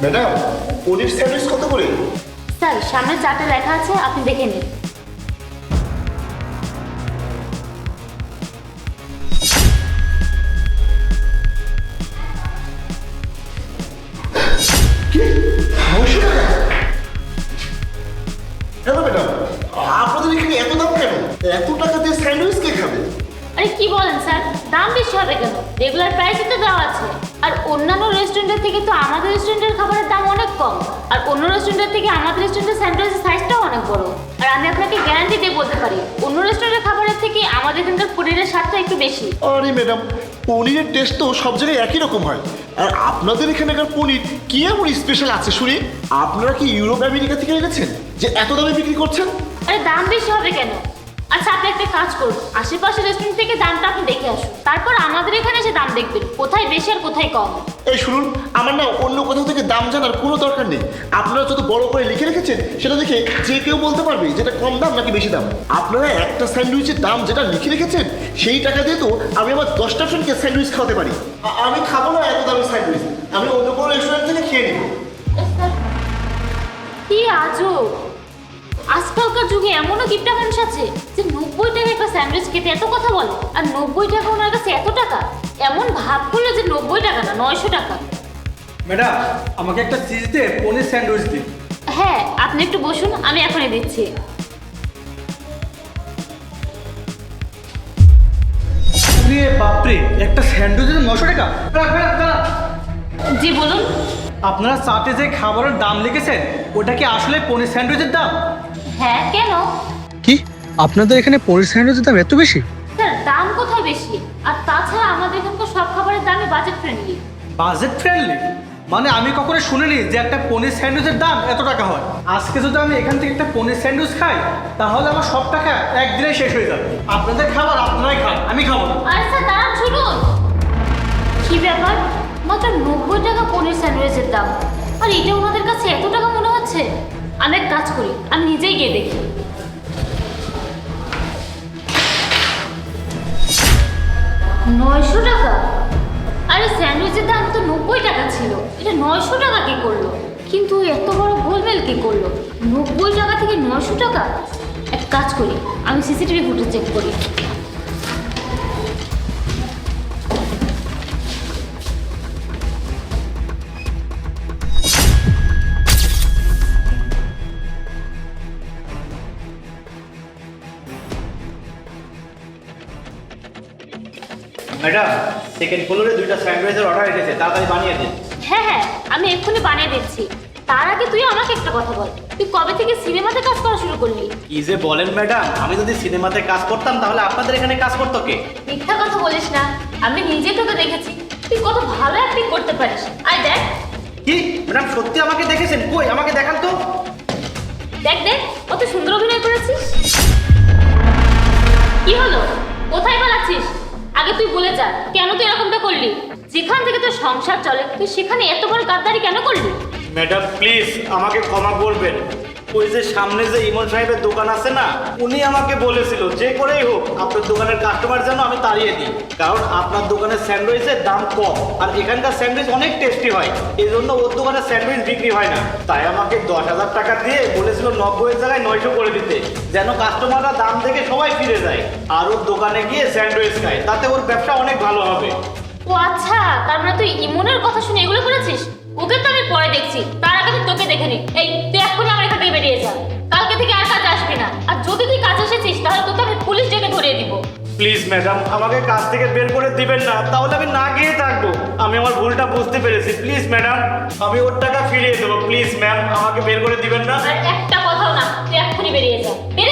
Madam, পনির sandwich কত করে? Sir সামনে চার্টে লেখা আছে, আপনি দেখে নিন। কি 900 টাকা? কেন ম্যাডাম, আপনাদের এখানে এত দাম কেন? এত টাকা দিয়ে স্যান্ডউইচ কে খাবে? আরে কি বলেন স্যার, দাম বেশি হবে কেন? রেগুলার প্রাইসে তো দেওয়া আছে। আর অন্যান্য রেস্টুরেন্টের থেকে তো আমাদের রেস্টুরেন্টের খাবারের দাম অনেক কম। আর অন্য রেস্টুরেন্টের থেকে আমাদের রেস্টুরেন্টের স্যান্ডউইচের সাইজটাও অনেক বড়। আর আমি আপনাকে গ্যারান্টি দিয়ে বলতে পারি, অন্য রেস্টুরেন্টের খাবারের থেকে আমাদের এখানকার পনিরের স্বাদটা একটু বেশি। আরে ম্যাডাম, পনিরের টেস্ট তো সব জায়গায় একই রকম হয়। আর আপনাদের এখানকার পনির কি এমন স্পেশাল আছে শুনি? আপনারা কি ইউরোপ আমেরিকা থেকে এনেছেন যে এত দামে বিক্রি করছেন? আরে দাম বেশি হবে কেন? আচ্ছা আপনি একটা কাজ করুন, আশেপাশের রেস্টুরেন্ট থেকে দামটা আপনি দেখে আসুন, তারপর আমাদের এখানে এসে দাম দেখবেন কোথায় বেশি আর কোথায় কম। এই শুনুন, আমার না অন্য কোথাও থেকে দাম জানার কোনো দরকার নেই। আপনারা যত বড় করে লিখে রেখেছেন সেটা দেখে যে কেউ বলতে পারবে যেটা কম দাম নাকি বেশি দাম। আপনারা একটা স্যান্ডউইচের দাম যেটা লিখে রেখেছেন সেই টাকা দিয়ে তো আমি আমার 10টা ফ্রেন্ডকে স্যান্ডউইচ খাওয়াতে পারি। আমি খাবো না এত দামি স্যান্ডউইচ, আমি অন্য কোনো রেস্টুরেন্ট থেকে খেয়ে নেবো। কি আজব, আজকালকার যুগে এমনও গিফটা মানুষ আছে যে 90 টাকা একটা স্যান্ডউইচ খেতে এত কথা বলে, আর 90 টাকা ওনার কাছে এত টাকা। এমন ভাব করলো যে 90 টাকা না 900 টাকা। ম্যাডাম, আমাকে একটা চিজ দিয়ে পনির স্যান্ডউইচ দিন। হ্যাঁ আপনি একটু বসুন, আমি এখনই দিচ্ছি। রে বাপরে, একটা স্যান্ডউইচের 900 টাকা? জি বলুন। আপনারা চাটে যে খাবারের দাম লিখেছেন ওটা কি আসলে পনির স্যান্ডউইচের দাম? হ্যাঁ কেন? কি আপনাদের এখানে পনির স্যান্ডউইচের দাম এত বেশি? স্যার দাম কোথায় বেশি? আর তাছাড়া আমাদের এখানকার সব খাবারের দামই বাজেট ফ্রেন্ডলি। Budget friendly? মানে আমি কখনো শুনিনি যে একটা পনির স্যান্ডউইচের দাম এত টাকা হয়। আজকে যদি আমি এখান থেকে একটা পনির স্যান্ডউইচ খাই তাহলে আমার সব টাকা একদিনে শেষ হয়ে যাবে। আপনাদের খাবার আপনারাই খান, আমি খাবো না। আর স্যার দাঁড়ান শুনুন। কি ব্যাপার, মাত্র 90 টাকা পনির স্যান্ডউইচের দাম, আর এটা ওনাদের কাছে এত টাকা মনে হচ্ছে? আমি এক কাজ করি, আমি নিজেই গিয়ে দেখি। 900 টাকা? আরে স্যান্ডউইচের দাম তো 90 টাকা ছিল, এটা 900 টাকা কি করলো? কিন্তু এত বড় গোলমেল কি করলো? 90 টাকা থেকে 900 টাকা? এক কাজ করি, আমি সিসিটিভি ফুটেজ চেক করি। ম্যাডাম, সেকেন্ড ফ্লোরে 2টা স্যান্ডউইচের অর্ডার এসেছে, তাড়াতাড়ি বানিয়ে দিন। হ্যাঁ হ্যাঁ আমি এক্ষুনি বানিয়ে দিচ্ছি। তার আগে তুই আমাকে একটা কথা বল, তুই কবে থেকে সিনেমাতে কাজ করা শুরু করলি? কি যে বলেন ম্যাডাম, আমি যদি সিনেমাতে কাজ করতাম তাহলে আপনাদের এখানে কাজ করতো কে? মিথ্যা কথা বলিস না, আমি নিজে তোকে দেখেছি, তুই কত ভালো অ্যাক্টিং করতে পারিস। আয় দেখ। কি ম্যাডাম, সত্যি আমাকে দেখেছেন? কই আমাকে দেখান তো। দেখ দেখ কত সুন্দর অভিনয় করেছিস। কি হলো, কোথায় পালাচ্ছিস? আগে তুই বলে যা, কেন তুই এরকমটা করলি? যেখান থেকে তোর সংসার চলে তুই সেখানে এত বড় গাদ্দারি কেন করলি? ম্যাডাম প্লিজ আমাকে ক্ষমা করবেন। ওই যে সামনে যে ইমন সাহেবের দোকান আছে না, উনি আমাকে বলেছিল যে করেই হোক আপনার দোকানের কাস্টমার যেন আমি তাড়িয়ে দিই, কারণ আপনার দোকানের স্যান্ডউইচের দাম কম আর এখানকার স্যান্ডউইচ অনেক টেস্টি হয়, এই জন্য ওর দোকানের স্যান্ডউইচ বিক্রি হয় না। তাই আমাকে 10,000 টাকা দিয়ে বলেছিল 90-এর জায়গায় 900 করে দিতে, যেন কাস্টমাররা দাম দেখে সবাই ফিরে যায় আর ওর দোকানে গিয়ে স্যান্ডউইচ খায়, তাতে ওর ব্যবসা অনেক ভালো হবে। ও আচ্ছা, তার মানে তুই ইমনের কথা শুনে এগুলো করেছিস? ওকে তো আমি পরে দেখছি, তার আগে আমি তোকে দেখে নি। এই তুই এক্ষুনি আমার এখান থেকে বেরিয়ে যা, কালকে থেকে আর কাজ আসবি না। আর যদি তুই কাজ এসেছিস তাহলে তোকে আমি পুলিশ ডেকে ধরিয়ে দিব। প্লিজ ম্যাডাম আমাকে কাজ থেকে বের করে দিবেন না, তাহলে আমি না গিয়ে থাকবো। আমি আমার ভুলটা বুঝতে পেরেছি, প্লিজ ম্যাডাম আমি ওর টাকা ফিরিয়ে দেবো। প্লিজ ম্যাম আমাকে বের করে দিবেন না। আর একটা কথাও না, তুই এক্ষুনি বেরিয়ে যা, বেরিয়ে